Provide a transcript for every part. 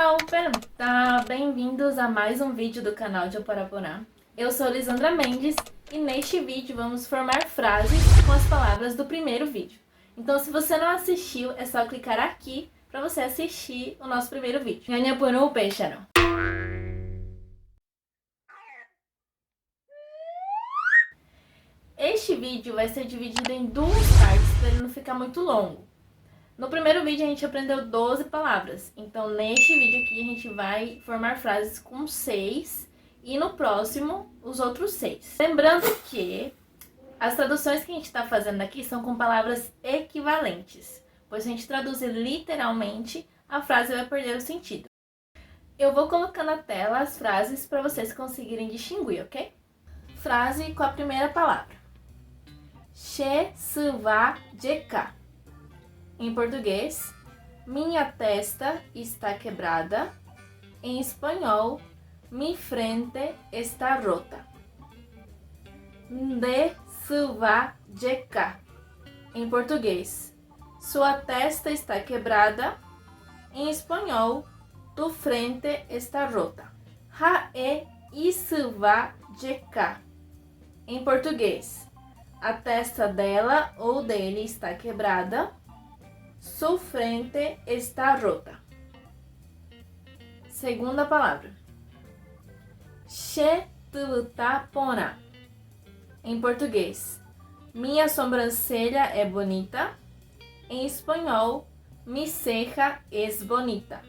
Tchau, pergunta! Bem-vindos a mais um vídeo do canal de Oparaporá. Eu sou Lisandra Mendes e neste vídeo vamos formar frases com as palavras do primeiro vídeo. Então, se você não assistiu, é só clicar aqui para você assistir o nosso primeiro vídeo. Ganha por um peixe, não? Este vídeo vai ser dividido em duas partes para ele não ficar muito longo. No primeiro vídeo a gente aprendeu 12 palavras, então neste vídeo aqui a gente vai formar frases com 6 e no próximo os outros 6. Lembrando que as traduções que a gente está fazendo aqui são com palavras equivalentes, pois se a gente traduzir literalmente, a frase vai perder o sentido. Eu vou colocar na tela as frases para vocês conseguirem distinguir, ok? Frase com a primeira palavra. Che se va de cá. Em português, minha testa está quebrada. Em espanhol, mi frente está rota. De se va de cá. Em português, sua testa está quebrada. Em espanhol, tu frente está rota. Ha e se va de cá. Em português, a testa dela ou dele está quebrada. Su frente está rota. Segunda palavra. Che tu tapona. Em português, minha sobrancelha é bonita. Em espanhol, mi ceja es bonita.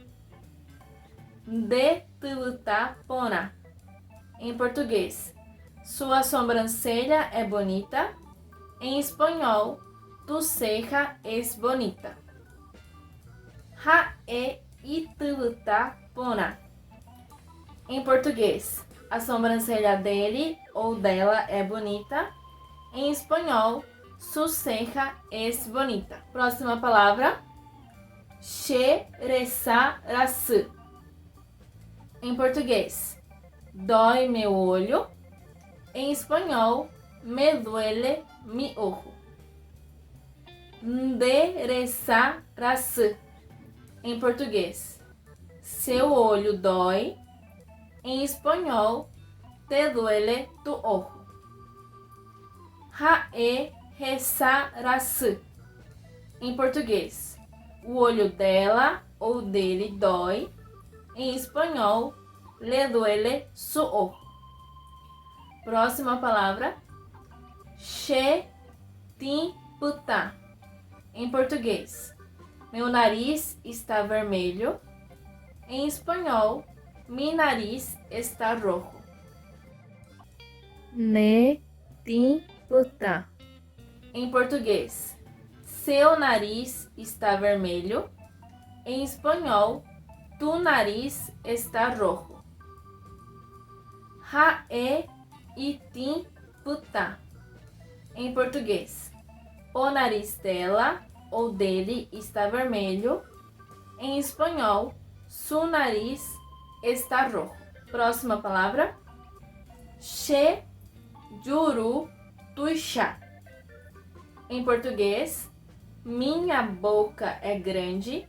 De tu tapona. Em português, sua sobrancelha é bonita. Em espanhol, tu ceja es bonita. Ha e tu tapona. Em português, a sobrancelha dele ou dela é bonita. Em espanhol, su ceja es bonita. Próxima palavra. Che reza rasu. Em português, dói meu olho. Em espanhol, me duele mi ojo. De reza rasu. Em português, seu olho dói. Em espanhol, te duele tu ojo. Ha reza rasu. Em português, o olho dela ou dele dói. Em espanhol, le duele su ojo. Próxima palavra. Che tin puta. Em português, meu nariz está vermelho. Em espanhol, mi nariz está rojo. Ne tin puta. Em português, seu nariz está vermelho. Em espanhol, tu nariz está rojo. Ha e tin puta. Em português, o nariz dela ou dele está vermelho. Em espanhol, su nariz está rojo. Próxima palavra. Che juru tuixa. Em português, minha boca é grande.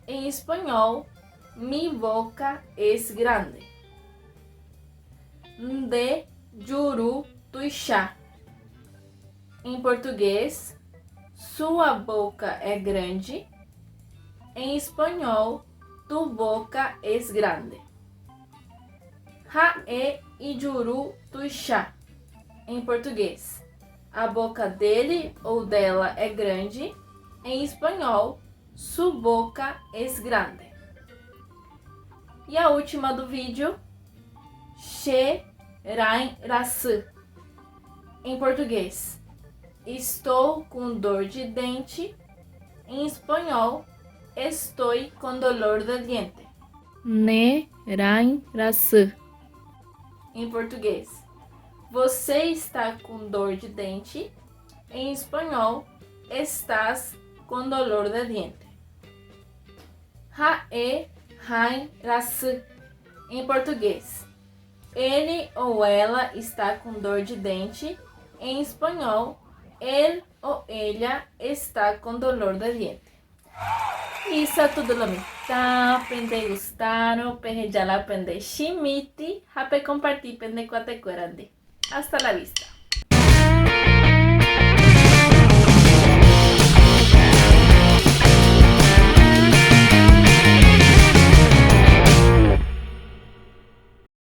Em espanhol, mi boca es grande. De juru tuixa. Em português, sua boca é grande. Em espanhol, tu boca es grande. Ha e juru tuixa. Em português, a boca dele ou dela é grande. Em espanhol, su boca es grande. E a última do vídeo, che rain rasu. Em português, estou com dor de dente. Em espanhol, estou com dolor de diente. Ne rain rasu. Em português, você está com dor de dente. Em espanhol, estás com dolor de diente. Ha rain rasu. Em português, ele ou ela está com dor de dente. Em espanhol, ele ou ella está com dolor de diente. Isso é tudo, Lami. Chao, pende gustaro, pende jala, pende shimiti, hape compartir, pende cuate cuerandi. Hasta la vista.